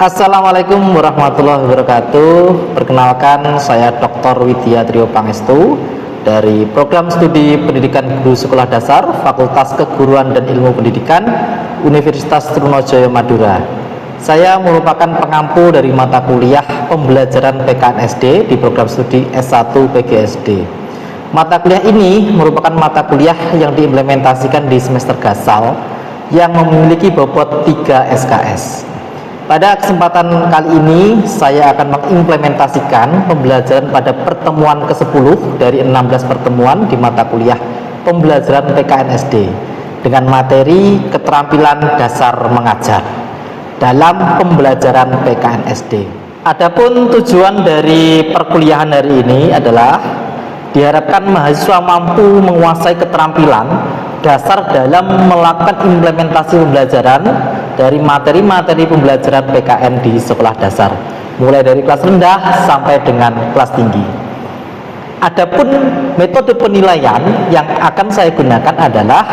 Assalamualaikum warahmatullahi wabarakatuh. Perkenalkan, saya Dr. Widya Trio Pangestu dari Program Studi Pendidikan Guru Sekolah Dasar Fakultas Keguruan dan Ilmu Pendidikan Universitas Trunojoyo Madura. Saya merupakan pengampu dari mata kuliah pembelajaran PKN SD di program studi S1 PGSD. Mata kuliah ini merupakan mata kuliah yang diimplementasikan di semester gasal yang memiliki bobot 3 SKS. Pada kesempatan kali ini saya akan mengimplementasikan pembelajaran pada pertemuan ke-10 dari 16 pertemuan di mata kuliah pembelajaran PKN SD dengan materi keterampilan dasar mengajar dalam pembelajaran PKN SD. Adapun tujuan dari perkuliahan hari ini adalah diharapkan mahasiswa mampu menguasai keterampilan dasar dalam melakukan implementasi pembelajaran dari materi-materi pembelajaran PKN di sekolah dasar, mulai dari kelas rendah sampai dengan kelas tinggi. Adapun metode penilaian yang akan saya gunakan adalah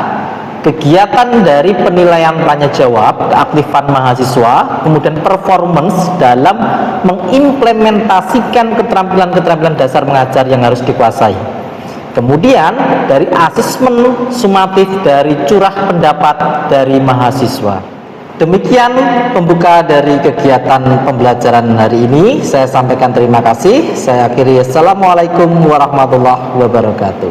kegiatan dari penilaian tanya jawab, keaktifan mahasiswa, kemudian performance dalam mengimplementasikan keterampilan-keterampilan dasar mengajar yang harus dikuasai. Kemudian dari asesmen sumatif dari curah pendapat dari mahasiswa. Demikian pembuka dari kegiatan pembelajaran hari ini. Saya sampaikan terima kasih. Saya akhiri. Assalamualaikum warahmatullahi wabarakatuh.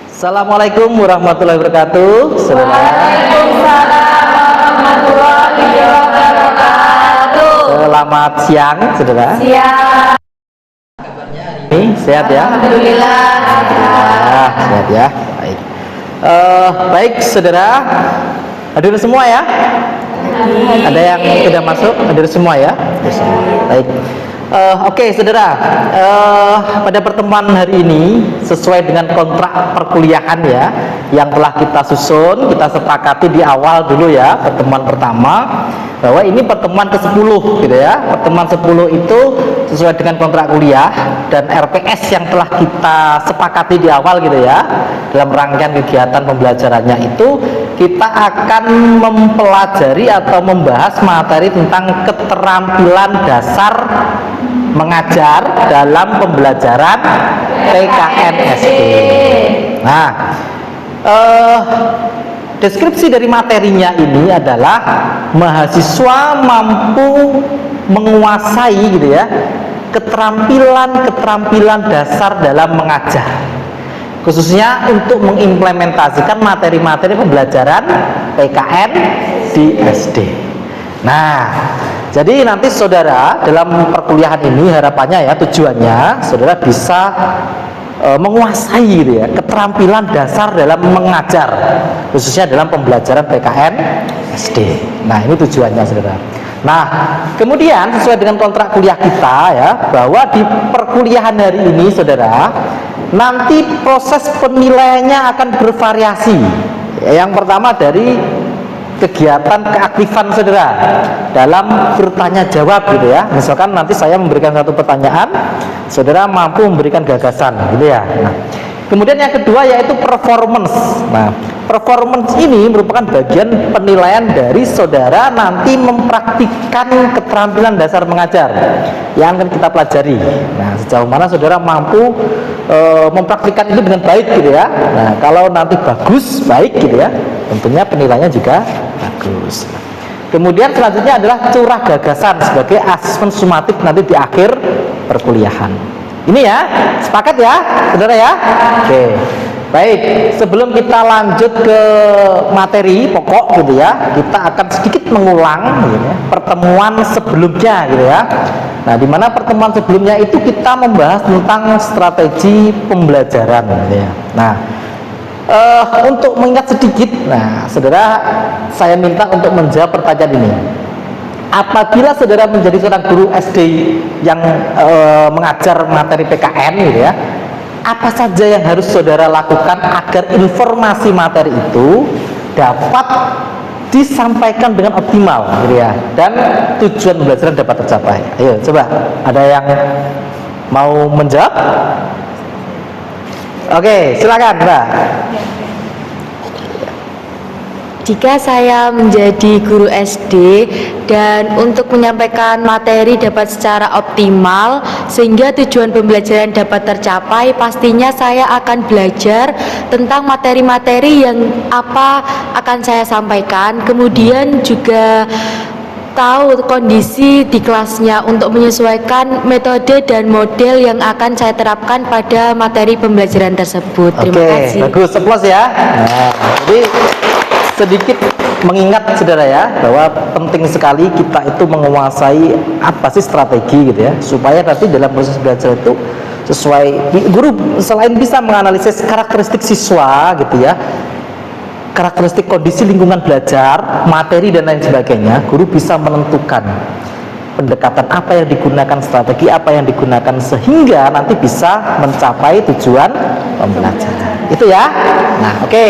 Assalamualaikum warahmatullahi wabarakatuh. Waalaikumsalam warahmatullahi wabarakatuh. Selamat siang, saudara. Siang. Ini sehat ya? Alhamdulillah. Alhamdulillah, sehat ya. Baik. Baik, saudara. Hadir semua ya? Ada yang tidak masuk? Hadir semua ya? Baik. Oke, saudara. Pada pertemuan hari ini sesuai dengan kontrak perkuliahan ya yang telah kita susun, kita sepakati di awal dulu ya pertemuan pertama bahwa ini pertemuan ke-10 gitu ya. Pertemuan 10 itu sesuai dengan kontrak kuliah dan RPS yang telah kita sepakati di awal gitu ya. Dalam rangkaian kegiatan pembelajarannya itu kita akan mempelajari atau membahas materi tentang keterampilan dasar mengajar dalam pembelajaran PKN SD. Nah, deskripsi dari materinya ini adalah mahasiswa mampu menguasai gitu ya keterampilan dasar dalam mengajar, khususnya untuk mengimplementasikan materi-materi pembelajaran PKN di SD. Nah, jadi nanti saudara dalam perkuliahan ini harapannya ya tujuannya saudara bisa menguasai gitu ya keterampilan dasar dalam mengajar, khususnya dalam pembelajaran PKN SD. Nah, ini tujuannya saudara. Nah, kemudian sesuai dengan kontrak kuliah kita ya bahwa di perkuliahan hari ini saudara nanti proses penilaiannya akan bervariasi. Yang pertama dari kegiatan keaktifan saudara dalam bertanya jawab gitu ya. Misalkan nanti saya memberikan satu pertanyaan, saudara mampu memberikan gagasan gitu ya. Nah, kemudian yang kedua yaitu performance. Nah, performance ini merupakan bagian penilaian dari saudara nanti mempraktikkan keterampilan dasar mengajar yang akan kita pelajari. Nah, sejauh mana saudara mampu mempraktikkan itu dengan baik gitu ya. Nah, kalau nanti bagus, baik gitu ya, tentunya penilaiannya juga bagus. Kemudian selanjutnya adalah curah gagasan sebagai asesmen sumatif nanti di akhir perkuliahan. Ini ya, sepakat ya, saudara ya? Oke. Baik, sebelum kita lanjut ke materi pokok gitu ya, kita akan sedikit mengulang gitu ya, pertemuan sebelumnya gitu ya. Nah, di mana pertemuan sebelumnya itu kita membahas tentang strategi pembelajaran gitu ya. Nah, untuk mengingat sedikit, nah saudara saya minta untuk menjawab pertanyaan ini. Apabila saudara menjadi seorang guru SD yang mengajar materi PKN gitu ya, apa saja yang harus saudara lakukan agar informasi materi itu dapat disampaikan dengan optimal gitu ya, dan tujuan pembelajaran dapat tercapai. Ayo coba, ada yang mau menjawab? Oke, silakan Mbak. Jika saya menjadi guru SD dan untuk menyampaikan materi dapat secara optimal sehingga tujuan pembelajaran dapat tercapai, pastinya saya akan belajar tentang materi-materi yang apa akan saya sampaikan, kemudian juga tahu kondisi di kelasnya untuk menyesuaikan metode dan model yang akan saya terapkan pada materi pembelajaran tersebut. Terima kasih. Bagus, applause ya. Nah, jadi sedikit mengingat saudara ya bahwa penting sekali kita itu menguasai apa sih strategi gitu ya, supaya nanti dalam proses belajar itu sesuai. Guru selain bisa menganalisis karakteristik siswa gitu ya, karakteristik kondisi lingkungan belajar, materi dan lain sebagainya, guru bisa menentukan pendekatan apa yang digunakan, strategi apa yang digunakan sehingga nanti bisa mencapai tujuan pembelajaran. Itu ya. Nah, oke.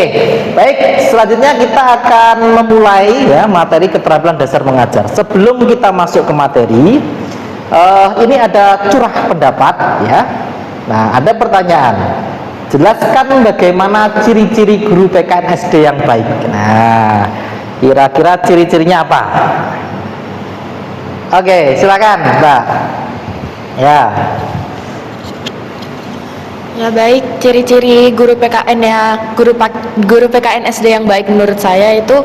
Baik, selanjutnya kita akan memulai ya materi keterampilan dasar mengajar. Sebelum kita masuk ke materi, ini ada curah pendapat ya. Nah, ada pertanyaan. Jelaskan bagaimana ciri-ciri guru PKN SD yang baik. Nah, kira-kira ciri-cirinya apa? Oke, silakan, Mbak. Ya. Ya baik, ciri-ciri guru PKN guru PKN SD yang baik menurut saya itu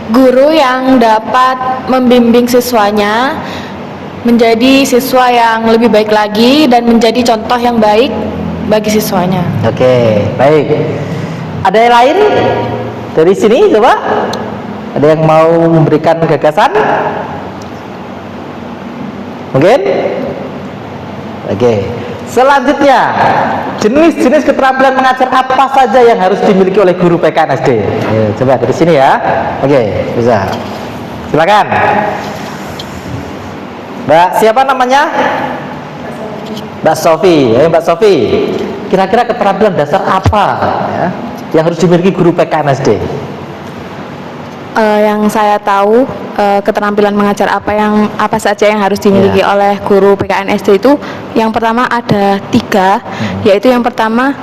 guru yang dapat membimbing siswanya menjadi siswa yang lebih baik lagi dan menjadi contoh yang baik bagi siswanya. Oke, baik. Ada yang lain dari sini coba? Ada yang mau memberikan gagasan? Mungkin? Oke. Selanjutnya, jenis-jenis keterampilan mengajar apa saja yang harus dimiliki oleh guru PKN SD? Coba dari sini ya. Oke, bisa. Silakan. Mbak, siapa namanya? Mbak Sofi. Mbak Sofi. Kira-kira keterampilan dasar apa ya, yang harus dimiliki guru PKN SD? Yang saya tahu keterampilan mengajar apa saja yang harus dimiliki oleh guru PKN SD itu yang pertama ada 3, yaitu yang pertama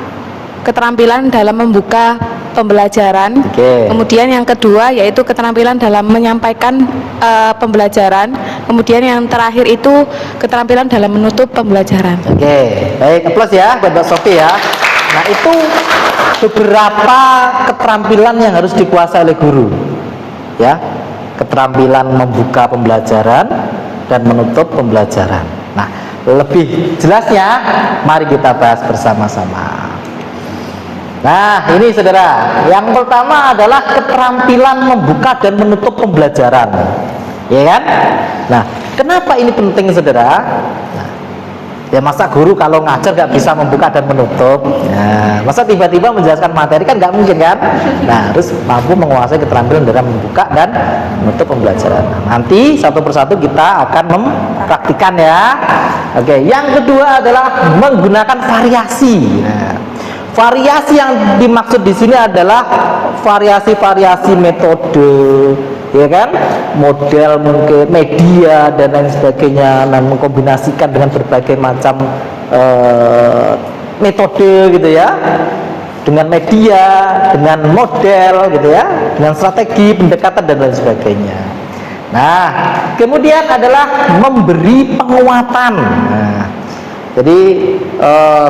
keterampilan dalam membuka pembelajaran, kemudian yang kedua yaitu keterampilan dalam menyampaikan pembelajaran, kemudian yang terakhir itu keterampilan dalam menutup pembelajaran. Oke, baik, applause ya buat Mbak Sofi ya. Nah, itu beberapa keterampilan yang harus dikuasai oleh guru ya, keterampilan membuka pembelajaran dan menutup pembelajaran. Nah, lebih jelasnya mari kita bahas bersama-sama. Nah, ini saudara, yang pertama adalah keterampilan membuka dan menutup pembelajaran, ya kan? Nah, kenapa ini penting saudara? Nah, ya masa guru kalau ngajar nggak bisa membuka dan menutup? Nah, masa tiba-tiba menjelaskan materi kan nggak mungkin kan? Nah, harus mampu menguasai keterampilan dalam membuka dan menutup pembelajaran. Nah, nanti satu persatu kita akan mempraktikkan ya. Oke, yang kedua adalah menggunakan variasi. Nah, variasi yang dimaksud di sini adalah variasi-variasi metode, ya kan, model mungkin media dan lain sebagainya, dan mengkombinasikan dengan berbagai macam metode gitu ya, dengan media, dengan model gitu ya, dengan strategi pendekatan dan lain sebagainya. Nah, kemudian adalah memberi penguatan. Nah, jadi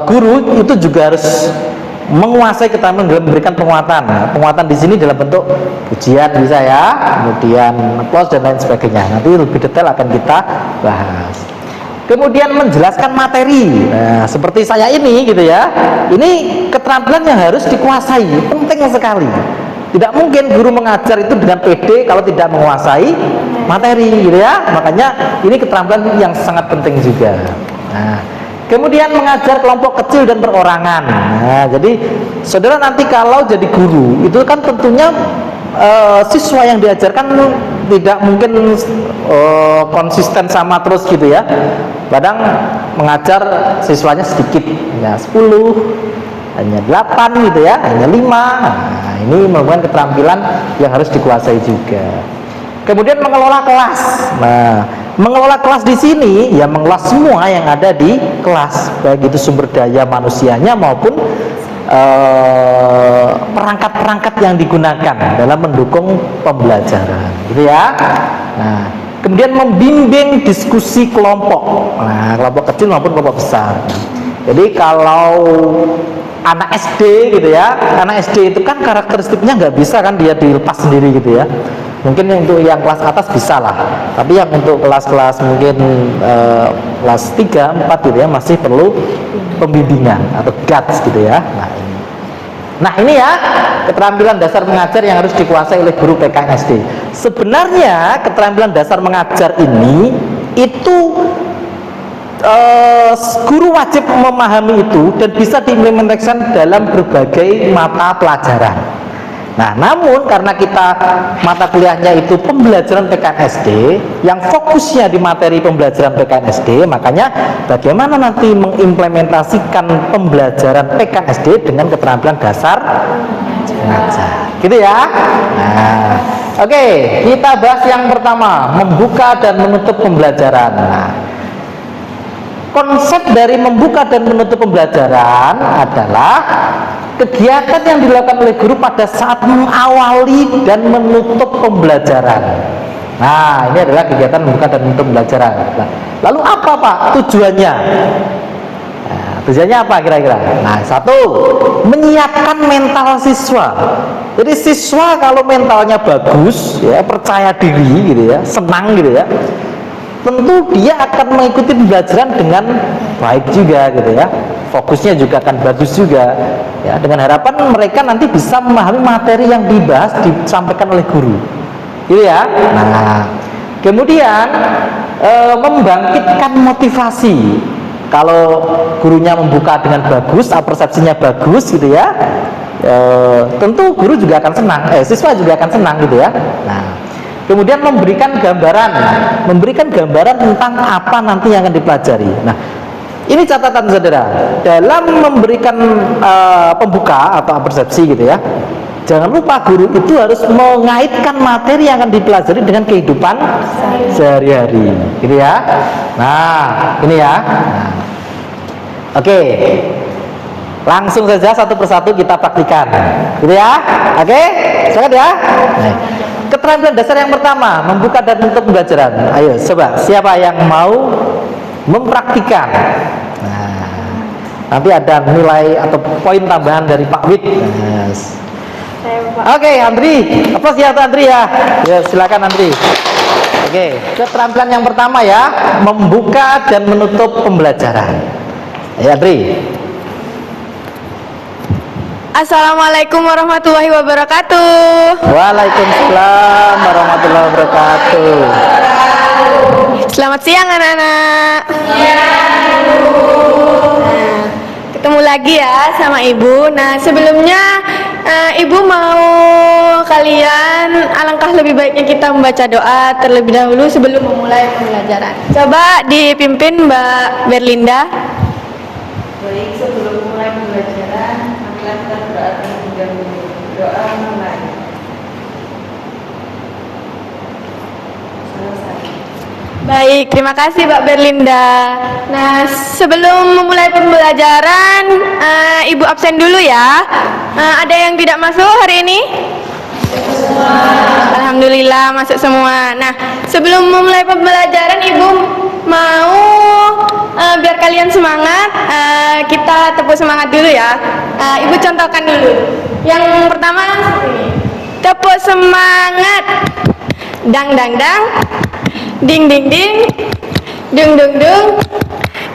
guru itu juga harus menguasai keterampilan dalam memberikan penguatan. Nah, penguatan di sini dalam bentuk pujian bisa ya, kemudian applause dan lain sebagainya. Nanti lebih detail akan kita bahas. Kemudian menjelaskan materi. Nah, seperti saya ini gitu ya. Ini keterampilan yang harus dikuasai, penting sekali. Tidak mungkin guru mengajar itu dengan PD kalau tidak menguasai materi gitu ya. Makanya ini keterampilan yang sangat penting juga. Nah, kemudian mengajar kelompok kecil dan perorangan. Nah, jadi saudara nanti kalau jadi guru itu kan tentunya siswa yang diajarkan tidak mungkin konsisten sama terus gitu ya. Kadang mengajar siswanya sedikit, hanya 10, hanya 8 gitu ya, hanya 5. Nah, ini merupakan keterampilan yang harus dikuasai juga. Kemudian mengelola kelas. Nah, mengelola kelas di sini ya mengelola semua yang ada di kelas, baik itu sumber daya manusianya maupun perangkat-perangkat yang digunakan dalam mendukung pembelajaran, gitu ya. Nah, kemudian membimbing diskusi kelompok, nah, kelompok kecil maupun kelompok besar. Jadi kalau anak SD gitu ya, anak SD itu kan karakteristiknya nggak bisa kan dia dilepas sendiri gitu ya. Mungkin untuk yang kelas atas bisa lah, tapi yang untuk kelas-kelas mungkin kelas 3, 4 gitu ya masih perlu pembimbingan atau guides gitu ya. Nah ini ya keterampilan dasar mengajar yang harus dikuasai oleh guru PKN SD. Sebenarnya keterampilan dasar mengajar ini itu guru wajib memahami itu dan bisa diimplementasikan dalam berbagai mata pelajaran. Nah, namun karena kita mata kuliahnya itu pembelajaran PKN SD yang fokusnya di materi pembelajaran PKN SD, makanya bagaimana nanti mengimplementasikan pembelajaran PKN SD dengan keterampilan dasar mengajar, gitu ya. Nah, oke, kita bahas yang pertama, membuka dan menutup pembelajaran. Nah, konsep dari membuka dan menutup pembelajaran adalah kegiatan yang dilakukan oleh guru pada saat mengawali dan menutup pembelajaran. Nah, ini adalah kegiatan membuka dan menutup pembelajaran. Nah, lalu apa Pak tujuannya? Nah, tujuannya apa kira-kira? Nah, satu, menyiapkan mental siswa. Jadi siswa kalau mentalnya bagus, ya percaya diri gitu ya, senang gitu ya, tentu dia akan mengikuti pembelajaran dengan baik juga gitu ya, fokusnya juga akan bagus juga ya, dengan harapan mereka nanti bisa memahami materi yang dibahas disampaikan oleh guru gitu ya. Nah, kemudian membangkitkan motivasi. Kalau gurunya membuka dengan bagus, persepsinya bagus gitu ya, tentu guru juga akan senang, siswa juga akan senang gitu ya. Nah, kemudian memberikan gambaran tentang apa nanti yang akan dipelajari. Nah, ini catatan saudara, dalam memberikan pembuka atau persepsi gitu ya, jangan lupa guru itu harus mengaitkan materi yang akan dipelajari dengan kehidupan sehari-hari, gitu ya. Nah, ini ya. Nah, oke, langsung saja satu persatu kita praktikan, gitu ya. Oke, silakan ya. Nah, keterampilan dasar yang pertama, membuka dan menutup pembelajaran. Ayo, coba siapa yang mau mempraktikkan? Nah, nanti ada nilai atau poin tambahan dari Pak Wid. Yes. Oke, Andri, apa sih Andri ya? Ya, silakan Andri. Oke, keterampilan yang pertama ya, membuka dan menutup pembelajaran. Ya, Andri. Assalamualaikum warahmatullahi wabarakatuh. Waalaikumsalam warahmatullahi wabarakatuh. Selamat siang anak-anak. Ketemu lagi ya sama Ibu. Nah, sebelumnya Ibu mau kalian, alangkah lebih baiknya kita membaca doa terlebih dahulu sebelum memulai pembelajaran. Coba dipimpin Mbak Berlinda. Baik, sebelum mulai pembelajaran, marilah kita berdoa terlebih dahulu. Doa mulai. Selesai. Baik, terima kasih Mbak Berlinda. Nah, sebelum memulai pembelajaran, Ibu absen dulu ya. Ada yang tidak masuk hari ini? Alhamdulillah masuk semua. Nah, sebelum memulai pembelajaran, Ibu mau biar kalian semangat, kita tepuk semangat dulu ya. Ibu contohkan dulu. Yang pertama seperti ini. Tepuk semangat. Dang dang dang. Ding ding ding. Dung dung dung.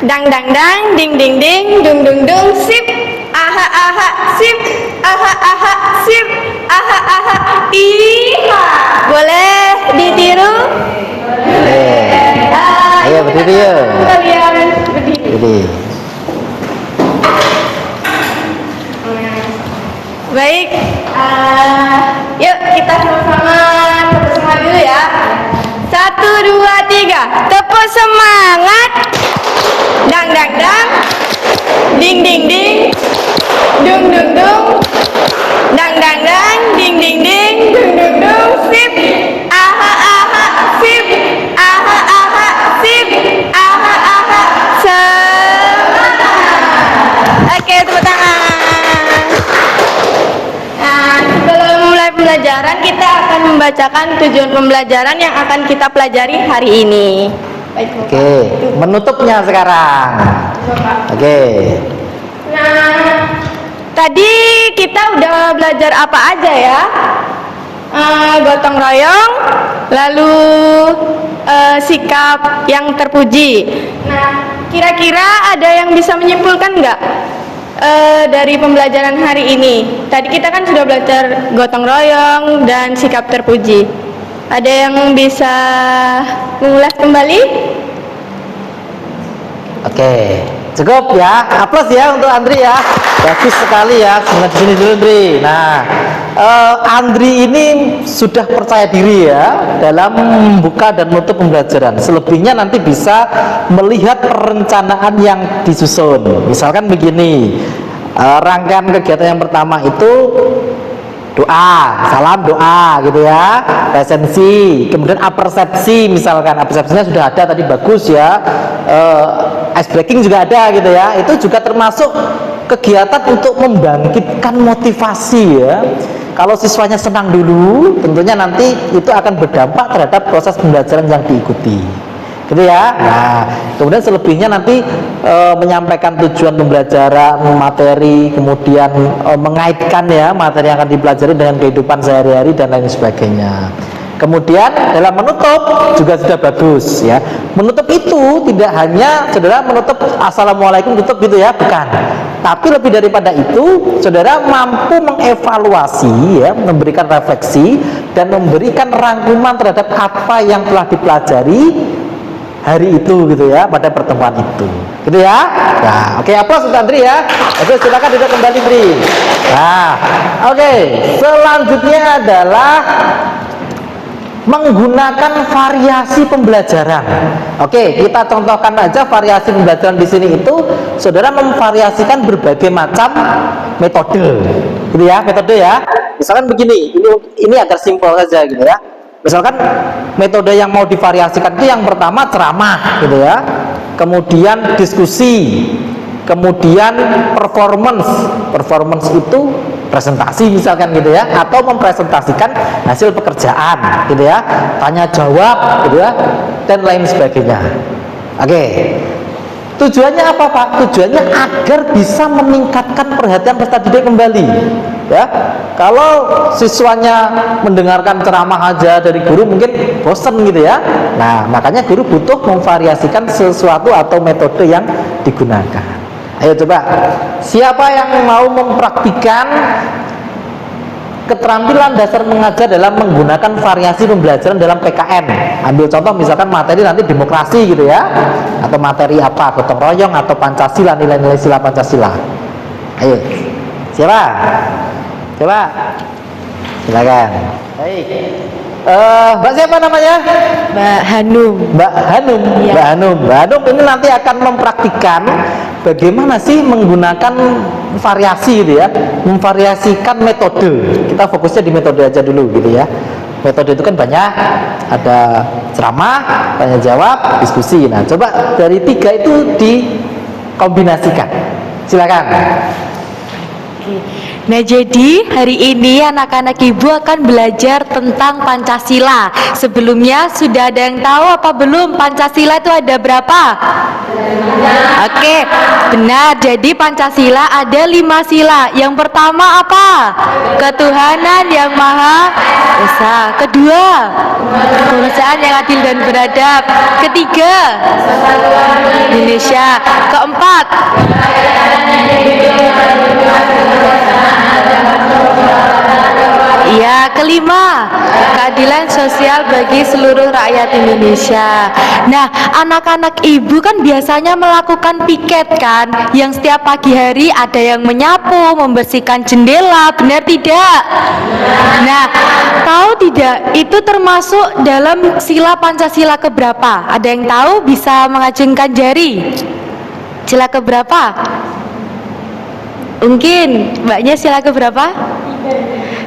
Dang dang dang. Ding ding ding. Dung dung dung. Sip. Aha aha. Sip. Aha aha. Sip. Aha aha. Iha. Boleh ditiru? Ayo berdiri ya. Kalian berdiri. Baik, yuk kita sama-sama tepuk semangat dulu ya. 1, 2, 3, tepuk semangat. Dang dang dang. Ding ding ding. Dung dung dung. Dang dang dang. Ding ding ding. Dung dung dung. Sip. Aha aha. Sip. Aha aha. Sip. Aha aha. Semangat. Oke, tepuk tangan. pembelajaran kita akan membacakan tujuan pembelajaran yang akan kita pelajari hari ini. Baik, Bapak. Oke, menutupnya sekarang. Oke. Nah, tadi kita udah belajar apa aja ya? Gotong royong, lalu sikap yang terpuji. Nah, kira-kira ada yang bisa menyimpulkan nggak dari pembelajaran hari ini? Tadi kita kan sudah belajar gotong royong dan sikap terpuji. Ada yang bisa mengulas kembali? Oke, cukup ya. Aplaus ya untuk Andri ya. Bagus sekali ya. Sebentar di sini dulu Andri. Nah, Andri ini sudah percaya diri ya dalam membuka dan menutup pembelajaran. Selebihnya nanti bisa melihat perencanaan yang disusun. Misalkan begini, rangkaian kegiatan yang pertama itu doa, salam doa gitu ya, presensi, kemudian apersepsi, misalkan apersepsinya sudah ada tadi, bagus ya, ice breaking juga ada gitu ya, itu juga termasuk kegiatan untuk membangkitkan motivasi ya. Kalau siswanya senang dulu, tentunya nanti itu akan berdampak terhadap proses pembelajaran yang diikuti gitu ya. Nah, kemudian selebihnya nanti menyampaikan tujuan pembelajaran, materi, kemudian mengaitkan ya materi yang akan dipelajari dengan kehidupan sehari-hari dan lain sebagainya. Kemudian dalam menutup juga sudah bagus ya. Menutup itu tidak hanya saudara menutup assalamualaikum tutup gitu ya, bukan. Tapi lebih daripada itu, saudara mampu mengevaluasi ya, memberikan refleksi dan memberikan rangkuman terhadap apa yang telah dipelajari hari itu gitu ya, pada pertemuan itu gitu ya. Nah, oke, aplaus untuk Andri ya. Oke, silakan duduk kembali Andri. Nah, oke, selanjutnya adalah menggunakan variasi pembelajaran. Oke, kita contohkan aja variasi pembelajaran di sini itu, saudara memvariasikan berbagai macam metode, gitu ya, metode ya. Misalkan begini, ini agar simpel saja gitu ya. Misalkan metode yang mau divariasikan itu yang pertama ceramah, gitu ya. Kemudian diskusi, kemudian performance itu presentasi misalkan gitu ya, atau mempresentasikan hasil pekerjaan gitu ya, tanya jawab gitu ya, dan lain sebagainya. Oke, tujuannya apa Pak? Tujuannya agar bisa meningkatkan perhatian peserta didik kembali ya. Kalau siswanya mendengarkan ceramah aja dari guru mungkin bosan gitu ya. Nah, makanya guru butuh memvariasikan sesuatu atau metode yang digunakan. Ayo coba, siapa yang mau mempraktikkan keterampilan dasar mengajar dalam menggunakan variasi pembelajaran dalam PKN? Ambil contoh misalkan materi nanti demokrasi gitu ya, atau materi apa, gotong royong atau Pancasila, nilai-nilai sila Pancasila. Ayo, siapa? Coba, silakan. Baik. Mbak siapa namanya? Mbak Hanum. Mbak Hanum. Ya. Mbak Hanum. Mbak Hanum ini nanti akan mempraktikkan bagaimana sih menggunakan variasi gitu ya, memvariasikan metode. Kita fokusnya di metode aja dulu gitu ya. Metode itu kan banyak, ada ceramah, tanya jawab, diskusi. Nah, coba dari 3 itu dikombinasikan. Silakan. Nah, jadi hari ini anak-anak ibu akan belajar tentang Pancasila. Sebelumnya sudah ada yang tahu apa belum Pancasila itu ada berapa? Oke, benar. Jadi Pancasila ada 5 sila. Yang pertama apa? Ketuhanan yang Maha Esa. Kedua, kemanusiaan yang adil dan beradab. Ketiga, Indonesia. Keempat, iya, kelima, keadilan sosial bagi seluruh rakyat Indonesia. Nah, anak-anak ibu kan biasanya melakukan piket kan, yang setiap pagi hari ada yang menyapu, membersihkan jendela, benar tidak? Nah, tahu tidak, itu termasuk dalam sila Pancasila keberapa? Ada yang tahu, bisa mengacungkan jari. Sila keberapa? Mungkin mbaknya sila keberapa?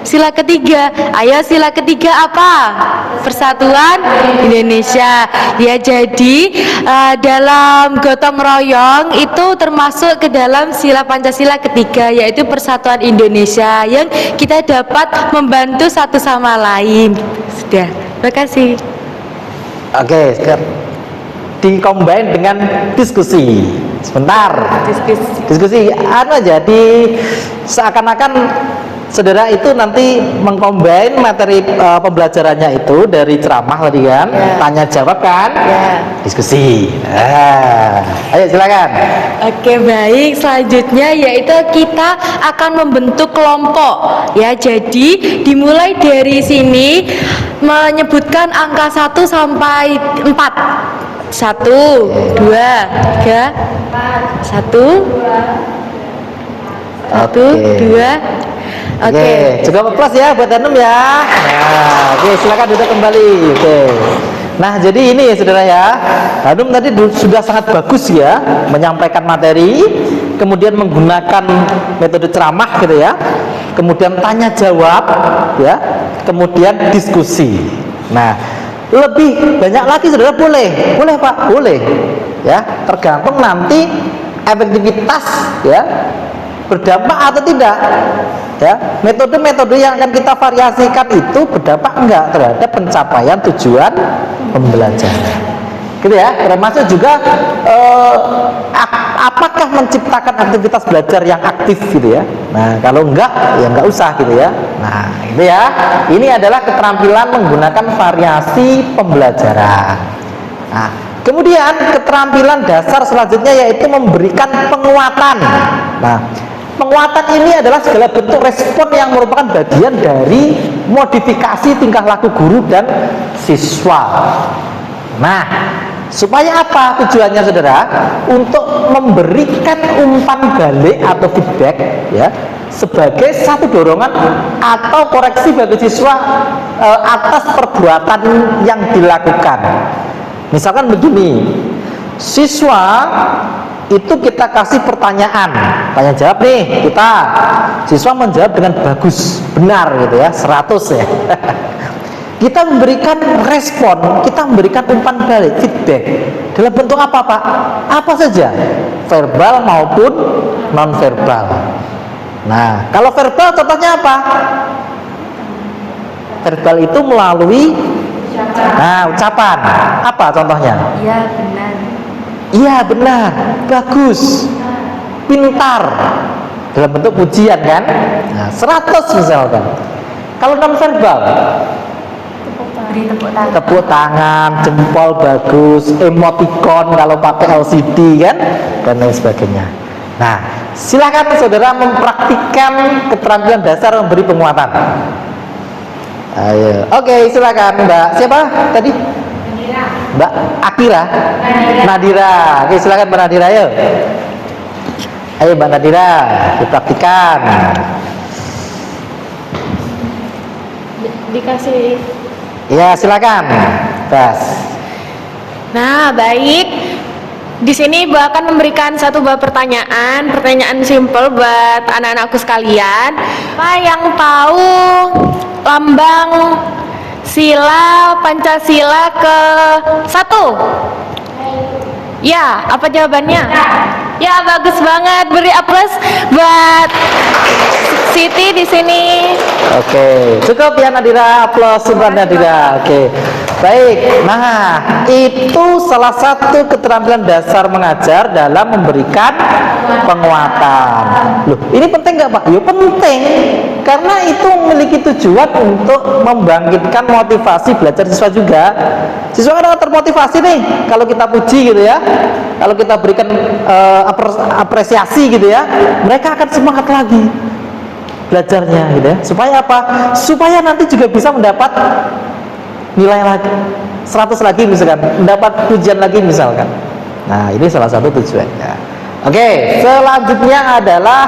sila ketiga. Ayo sila ketiga apa? Persatuan Indonesia. Ya, jadi dalam gotong royong itu termasuk ke dalam sila Pancasila ketiga, yaitu persatuan Indonesia, yang kita dapat membantu satu sama lain. Sudah, terima kasih. Oke, dikombin dengan diskusi. Sebentar. Diskusi aja seakan-akan saudara itu nanti mengcombine materi pembelajarannya itu dari ceramah tadi kan, tanya jawab kan, diskusi. Ayo silakan. Oke, baik, selanjutnya yaitu kita akan membentuk kelompok ya. Jadi dimulai dari sini menyebutkan angka 1 sampai 4. 1, 2, 3, 1, 1, 2. Oke, juga plus ya buat Hanum ya. Nah, oke, silakan duduk kembali. Oke. Nah, jadi ini saudara ya, Hanum tadi sudah sangat bagus ya menyampaikan materi, kemudian menggunakan metode ceramah gitu ya, kemudian tanya jawab ya, kemudian diskusi. Nah, lebih banyak lagi saudara boleh Pak, boleh ya, tergantung nanti efektivitas ya, berdampak atau tidak ya. Metode-metode yang akan kita variasikan itu berdampak enggak terhadap pencapaian tujuan pembelajaran gitu ya, termasuk juga apakah menciptakan aktivitas belajar yang aktif gitu ya. Nah, kalau enggak ya enggak usah gitu ya. Nah, itu ya, ini adalah keterampilan menggunakan variasi pembelajaran. Nah, kemudian keterampilan dasar selanjutnya yaitu memberikan penguatan. Nah, penguatan ini adalah segala bentuk respon yang merupakan bagian dari modifikasi tingkah laku guru dan siswa. Nah, supaya apa tujuannya saudara? Untuk memberikan umpan balik atau feedback ya, sebagai satu dorongan atau koreksi bagi siswa atas perbuatan yang dilakukan. Misalkan begini, siswa itu kita kasih pertanyaan, tanya jawab nih, siswa menjawab dengan bagus, benar gitu ya, 100 ya. Kita memberikan respon, kita memberikan umpan balik, feedback dalam bentuk apa Pak? Apa saja, verbal maupun non verbal. Nah, kalau verbal contohnya apa? Verbal itu melalui ucapan. Apa contohnya? Iya, benar. Iya benar, bagus, pintar, dalam bentuk pujian kan? Nah, 100 misalkan. Kalau non verbal, Beri tepuk tangan, jempol bagus, emoticon kalau pakai LCD kan, dan lain sebagainya. Nah, silakan saudara mempraktikkan keterampilan dasar memberi penguatan. Ayo, oke, silakan Mbak. Siapa tadi? Mbak Akira, Nadira. Oke, silakan Mbak Nadira, ayo. Ayo Mbak Nadira, dipraktikan. Dikasih. Ya, silakan. Tes. Nah, baik. Di sini Ibu akan memberikan satu buah pertanyaan simple buat anak-anakku sekalian. Apa yang tahu lambang sila Pancasila ke-1? Ya, apa jawabannya? Ya, bagus banget. Beri aplaus buat Siti di sini. Oke, cukup ya Nadira, aplaus buat Nadira. Oke, baik. Nah, itu salah satu keterampilan dasar mengajar dalam memberikan penguatan. Loh, ini penting nggak Pak? Ya penting, karena itu memiliki tujuan untuk membangkitkan motivasi belajar siswa juga. Siswa kan termotivasi nih kalau kita puji gitu ya, kalau kita berikan apresiasi gitu ya, mereka akan semangat lagi belajarnya gitu ya. Supaya apa? Supaya nanti juga bisa mendapat nilai lagi 100 lagi misalkan, mendapat pujian lagi misalkan. Nah, ini salah satu tujuannya. Oke, selanjutnya adalah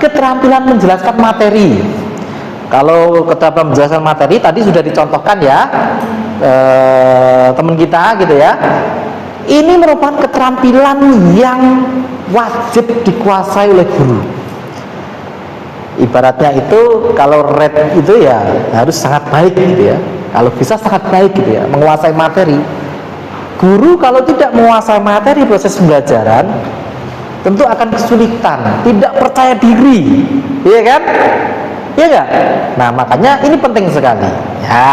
keterampilan menjelaskan materi. Kalau keterampilan menjelaskan materi tadi sudah dicontohkan ya, teman kita gitu ya. Ini merupakan keterampilan yang wajib dikuasai oleh guru. Ibaratnya itu kalau red itu ya harus sangat baik gitu ya. Kalau bisa sangat baik gitu ya, menguasai materi. Guru kalau tidak menguasai materi proses pembelajaran tentu akan kesulitan, tidak percaya diri, iya kan? Iya enggak? Nah, makanya ini penting sekali. Ya,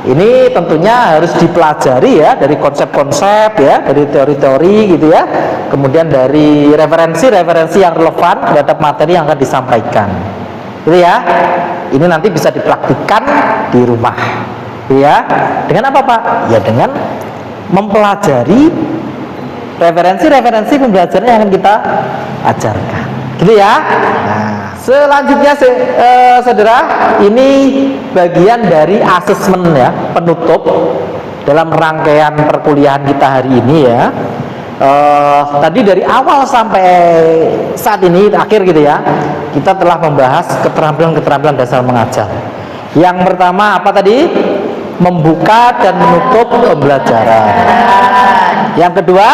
ini tentunya harus dipelajari ya dari konsep-konsep ya, dari teori-teori gitu ya. Kemudian dari referensi-referensi yang relevan terhadap materi yang akan disampaikan. Gitu ya. Ini nanti bisa dipraktikkan di rumah. Gitu ya. Dengan apa, Pak? Ya dengan mempelajari referensi-referensi pembelajaran yang akan kita ajarkan. Gitu ya. Nah, selanjutnya saudara, ini bagian dari asesmen ya, penutup dalam rangkaian perkuliahan kita hari ini ya. Tadi dari awal sampai saat ini akhir gitu ya, kita telah membahas keterampilan-keterampilan dasar mengajar. Yang pertama apa tadi? Membuka dan menutup pembelajaran. Yang kedua,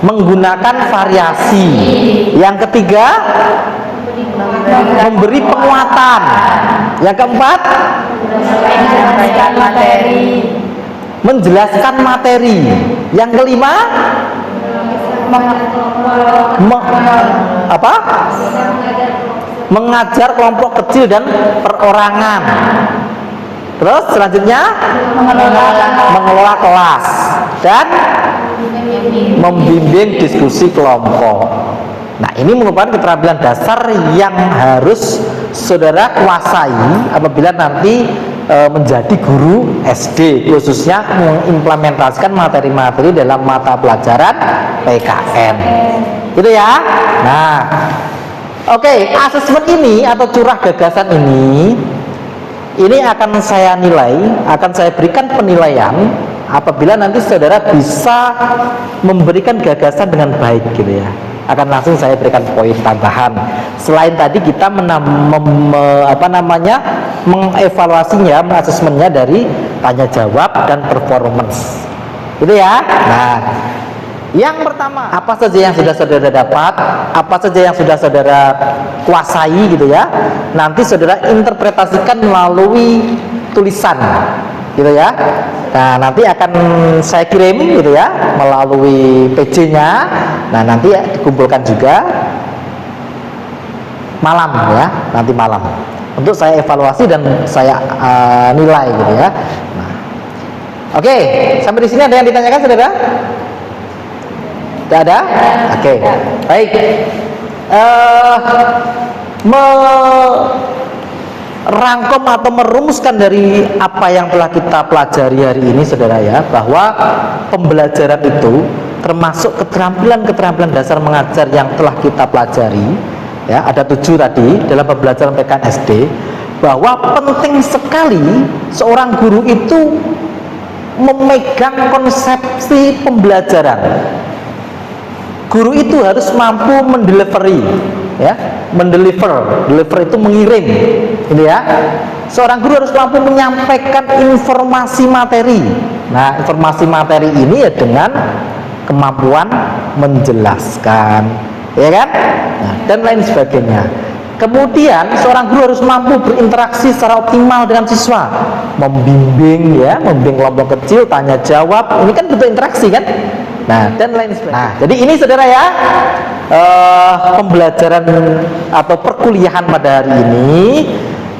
menggunakan variasi. Yang ketiga, memberi penguatan. Yang keempat, menjelaskan materi. Yang kelima, mengajar kelompok kecil dan perorangan. Terus selanjutnya mengelola kelas dan membimbing diskusi kelompok. Nah, ini merupakan keterampilan dasar yang harus saudara kuasai apabila nanti menjadi guru SD, khususnya mengimplementasikan materi-materi dalam mata pelajaran PKN. Gitu ya. Nah, oke, asesmen ini atau curah gagasan ini akan saya nilai, akan saya berikan penilaian apabila nanti saudara bisa memberikan gagasan dengan baik gitu ya. Akan langsung saya berikan poin tambahan. Selain tadi kita mengevaluasinya, mengasesmennya dari tanya jawab dan performance. Gitu ya. Nah, yang pertama, apa saja yang sudah saudara dapat, apa saja yang sudah saudara kuasai gitu ya. Nanti saudara interpretasikan melalui tulisan gitu ya. Nah, nanti akan saya kirim gitu ya melalui PC-nya. Nah, nanti dikumpulkan juga malam ya, nanti malam untuk saya evaluasi dan saya nilai gitu ya. Nah, oke, sampai di sini ada yang ditanyakan saudara? Tidak ada? Oke, baik. Merangkum atau merumuskan dari apa yang telah kita pelajari hari ini saudara ya, bahwa pembelajaran itu termasuk keterampilan-keterampilan dasar mengajar yang telah kita pelajari ya, ada 7 tadi dalam pembelajaran PKN SD, bahwa penting sekali seorang guru itu memegang konsepsi pembelajaran. Guru itu harus mampu mendelivery ya, deliver itu mengirim gitu ya. Seorang guru harus mampu menyampaikan informasi materi. Nah, informasi materi ini ya dengan kemampuan menjelaskan ya kan, nah, dan lain sebagainya. Kemudian seorang guru harus mampu berinteraksi secara optimal dengan siswa, membimbing ya, membimbing kelompok kecil, tanya jawab, ini kan bentuk interaksi kan. Nah, dan lain sebagainya. Nah, jadi ini saudara ya, pembelajaran atau perkuliahan pada hari ini.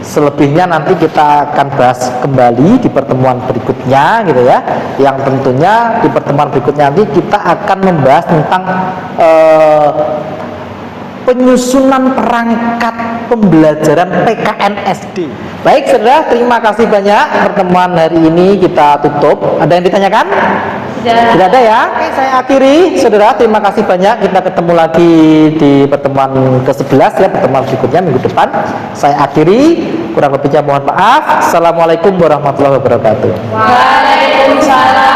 Selebihnya nanti kita akan bahas kembali di pertemuan berikutnya gitu ya. Yang tentunya di pertemuan berikutnya nanti kita akan membahas tentang penyusunan perangkat pembelajaran PKN SD. Baik saudara, terima kasih banyak. Pertemuan hari ini kita tutup. Ada yang ditanyakan? Tidak ada ya? Oke, saya akhiri saudara, terima kasih banyak. Kita ketemu lagi di pertemuan ke-11 ya, pertemuan berikutnya minggu depan. Saya akhiri, kurang lebihnya mohon maaf. Assalamualaikum warahmatullahi wabarakatuh. Waalaikumsalam.